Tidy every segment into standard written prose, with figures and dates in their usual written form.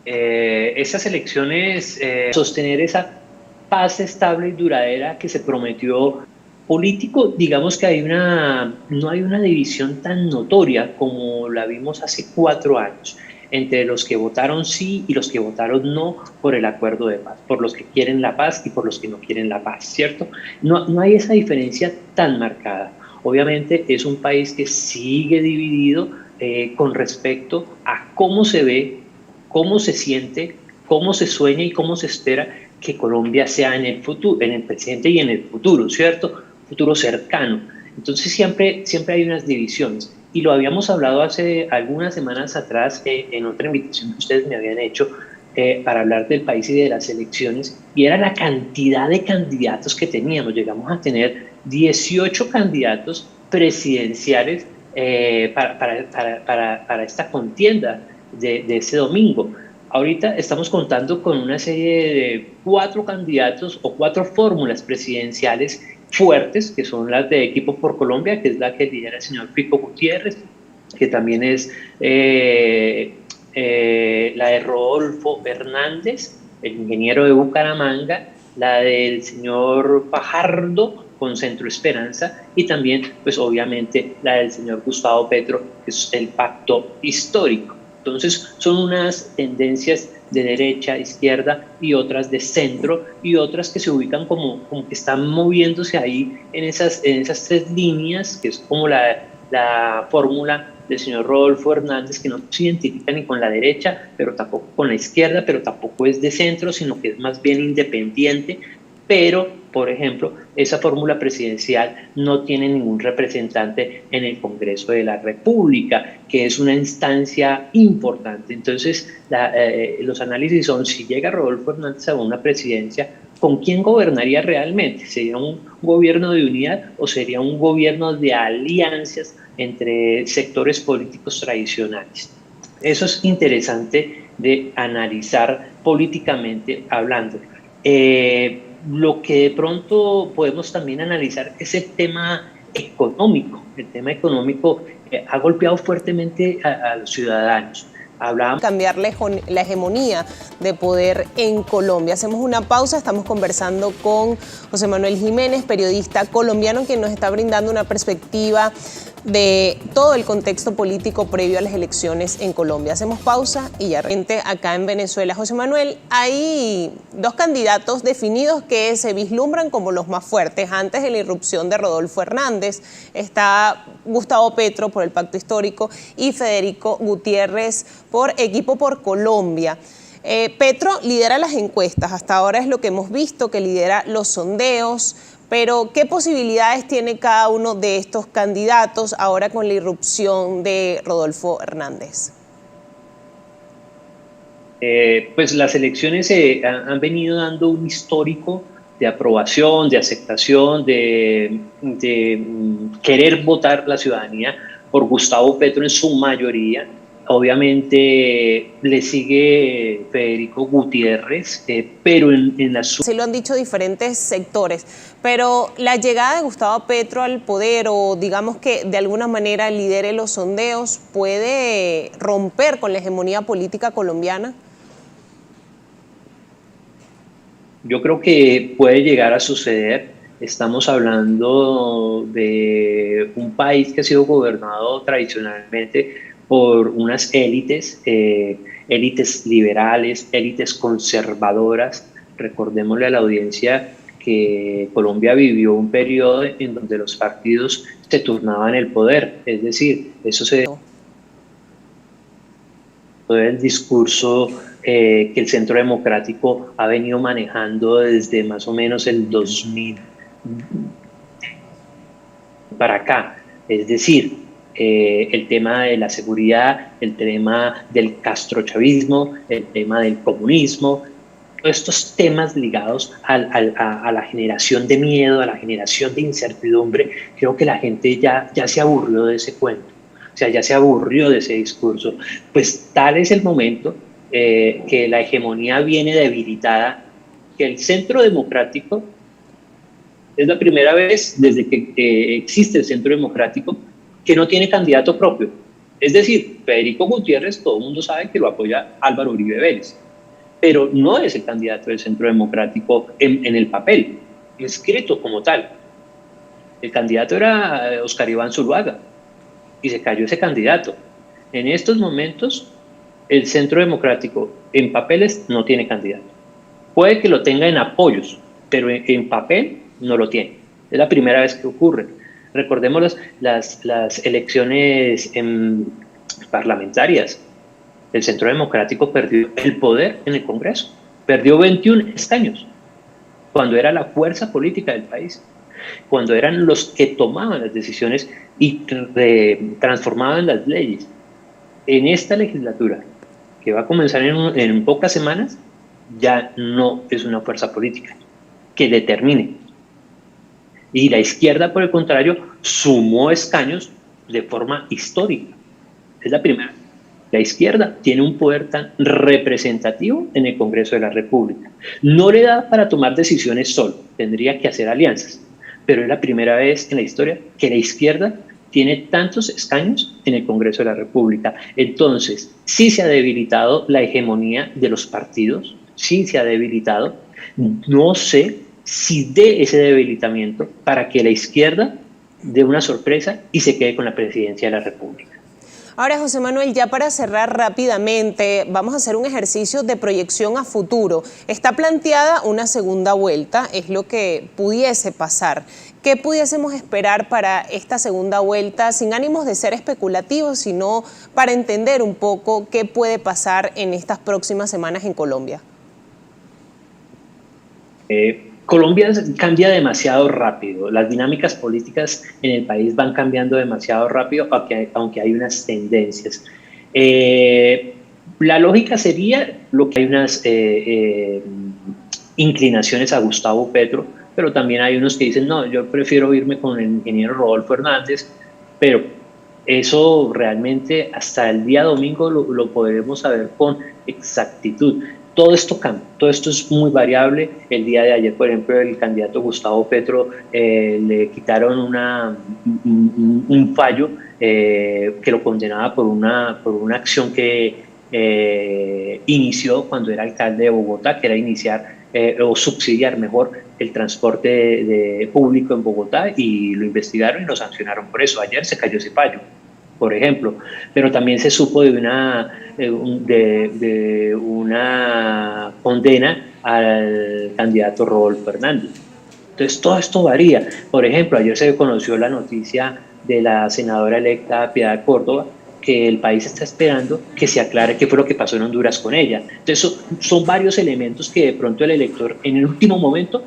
esas elecciones, sostener esa paz estable y duradera que se prometió político, digamos que no hay una división tan notoria como la vimos hace 4 años entre los que votaron sí y los que votaron no por el acuerdo de paz, por los que quieren la paz y por los que no quieren la paz, ¿cierto? No hay esa diferencia tan marcada. Obviamente es un país que sigue dividido con respecto a cómo se ve, cómo se siente, cómo se sueña y cómo se espera que Colombia sea en el futuro, en el presente y en el futuro, ¿cierto? Futuro cercano. Entonces siempre hay unas divisiones. Y lo habíamos hablado hace algunas semanas atrás en otra invitación que ustedes me habían hecho para hablar del país y de las elecciones, y era la cantidad de candidatos que teníamos. Llegamos a tener 18 candidatos presidenciales para esta contienda de ese domingo. Ahorita estamos contando con una serie de 4 candidatos o 4 fórmulas presidenciales fuertes, que son las de Equipo por Colombia, que es la que lidera el señor Pico Gutiérrez, que también es la de Rodolfo Hernández, el ingeniero de Bucaramanga, la del señor Fajardo con Centro Esperanza, y también, pues obviamente, la del señor Gustavo Petro, que es el pacto histórico. Entonces, son unas tendencias de derecha, izquierda y otras de centro y otras que se ubican como que están moviéndose ahí en esas 3 líneas, que es como la fórmula del señor Rodolfo Hernández, que no se identifica ni con la derecha, pero tampoco con la izquierda, pero tampoco es de centro, sino que es más bien independiente. Pero, por ejemplo, esa fórmula presidencial no tiene ningún representante en el Congreso de la República, que es una instancia importante. Entonces, los análisis son: si llega Rodolfo Hernández a una presidencia, ¿con quién gobernaría realmente? ¿Sería un gobierno de unidad o sería un gobierno de alianzas entre sectores políticos tradicionales? Eso es interesante de analizar políticamente hablando. Lo que de pronto podemos también analizar es el tema económico. El tema económico ha golpeado fuertemente a los ciudadanos. Hablábamos Cambiar la hegemonía de poder en Colombia. Hacemos una pausa, estamos conversando con José Manuel Jiménez, periodista colombiano, quien nos está brindando una perspectiva de todo el contexto político previo a las elecciones en Colombia. Hacemos pausa y ya acá en Venezuela. José Manuel, hay 2 candidatos definidos que se vislumbran como los más fuertes. Antes de la irrupción de Rodolfo Hernández, está Gustavo Petro por el Pacto Histórico y Federico Gutiérrez por Equipo por Colombia. Petro lidera las encuestas, hasta ahora es lo que hemos visto, que lidera los sondeos. Pero, ¿qué posibilidades tiene cada uno de estos candidatos ahora con la irrupción de Rodolfo Hernández? Pues las elecciones han venido dando un histórico de aprobación, de aceptación, de querer votar la ciudadanía por Gustavo Petro en su mayoría. Obviamente le sigue Federico Gutiérrez, pero en la... Sí lo han dicho diferentes sectores, pero la llegada de Gustavo Petro al poder, o digamos que de alguna manera lidere los sondeos, ¿puede romper con la hegemonía política colombiana? Yo creo que puede llegar a suceder. Estamos hablando de un país que ha sido gobernado tradicionalmente por unas élites, élites liberales, élites conservadoras. Recordémosle a la audiencia que Colombia vivió un periodo en donde los partidos se turnaban el poder, es decir, eso se el discurso que el Centro Democrático ha venido manejando desde más o menos el 2000 para acá. Es decir, el tema de la seguridad, el tema del castrochavismo, el tema del comunismo, todos estos temas ligados a la generación de miedo, a la generación de incertidumbre. Creo que la gente ya se aburrió de ese cuento. O sea, ya se aburrió de ese discurso. Pues tal es el momento que la hegemonía viene debilitada, que el Centro Democrático es la primera vez desde que existe el Centro Democrático que no tiene candidato propio. Es decir, Federico Gutiérrez, todo el mundo sabe que lo apoya Álvaro Uribe Vélez, pero no es el candidato del Centro Democrático en el papel, escrito como tal. El candidato era Oscar Iván Zuluaga y se cayó ese candidato. En estos momentos, el Centro Democrático en papeles no tiene candidato. Puede que lo tenga en apoyos, pero en papel no lo tiene. Es la primera vez que ocurre. Recordemos las elecciones parlamentarias. El Centro Democrático perdió el poder en el Congreso. Perdió 21 escaños, cuando era la fuerza política del país, cuando eran los que tomaban las decisiones y transformaban las leyes. En esta legislatura, que va a comenzar en pocas semanas, ya no es una fuerza política que determine. Y la izquierda, por el contrario, sumó escaños de forma histórica. Es la primera. La izquierda tiene un poder tan representativo en el Congreso de la República. No le da para tomar decisiones solo, tendría que hacer alianzas. Pero es la primera vez en la historia que la izquierda tiene tantos escaños en el Congreso de la República. Entonces, sí se ha debilitado la hegemonía de los partidos, sí se ha debilitado. No sé si dé ese debilitamiento para que la izquierda dé una sorpresa y se quede con la presidencia de la República. Ahora, José Manuel, ya para cerrar rápidamente, vamos a hacer un ejercicio de proyección a futuro. Está planteada una segunda vuelta, es lo que pudiese pasar. ¿Qué pudiésemos esperar para esta segunda vuelta, sin ánimos de ser especulativos, sino para entender un poco qué puede pasar en estas próximas semanas en Colombia? Colombia cambia demasiado rápido, las dinámicas políticas en el país van cambiando demasiado rápido, aunque hay unas tendencias. La lógica sería lo que hay unas inclinaciones a Gustavo Petro, pero también hay unos que dicen, no, yo prefiero irme con el ingeniero Rodolfo Hernández, pero eso realmente hasta el día domingo lo podremos saber con exactitud. Todo esto cambia, todo esto es muy variable. El día de ayer, por ejemplo, el candidato Gustavo Petro le quitaron un fallo que lo condenaba por una acción que inició cuando era alcalde de Bogotá, que era iniciar o subsidiar mejor el transporte público en Bogotá, y lo investigaron y lo sancionaron por eso. Ayer se cayó ese fallo, por ejemplo, pero también se supo de una condena al candidato Rodolfo Hernández. Entonces todo esto varía. Por ejemplo, ayer se conoció la noticia de la senadora electa Piedad Córdoba, que el país está esperando que se aclare qué fue lo que pasó en Honduras con ella. Entonces son varios elementos que de pronto el elector en el último momento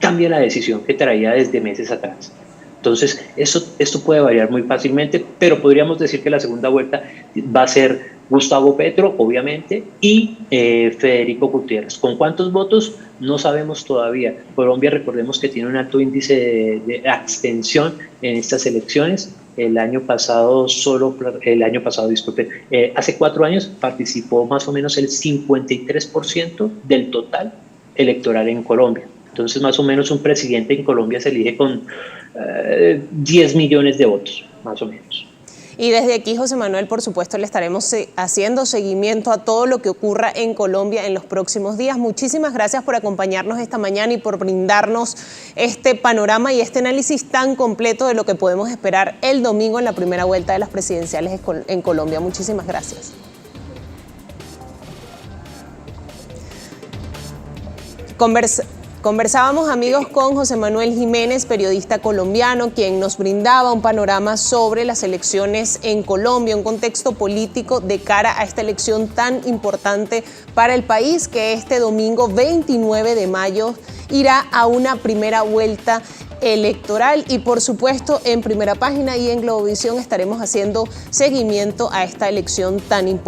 cambia la decisión que traía desde meses atrás. Entonces, esto puede variar muy fácilmente, pero podríamos decir que la segunda vuelta va a ser Gustavo Petro, obviamente, y Federico Gutiérrez. ¿Con cuántos votos? No sabemos todavía. Colombia, recordemos que tiene un alto índice de abstención en estas elecciones. Hace 4 años participó más o menos el 53% del total electoral en Colombia. Entonces, más o menos un presidente en Colombia se elige con 10 millones de votos, más o menos. Y desde aquí, José Manuel, por supuesto, le estaremos haciendo seguimiento a todo lo que ocurra en Colombia en los próximos días. Muchísimas gracias por acompañarnos esta mañana y por brindarnos este panorama y este análisis tan completo de lo que podemos esperar el domingo en la primera vuelta de las presidenciales en Colombia. Muchísimas gracias. Conversábamos, amigos, con José Manuel Jiménez, periodista colombiano, quien nos brindaba un panorama sobre las elecciones en Colombia, un contexto político de cara a esta elección tan importante para el país, que este domingo 29 de mayo irá a una primera vuelta electoral. Y por supuesto, en Primera Página y en Globovisión estaremos haciendo seguimiento a esta elección tan importante.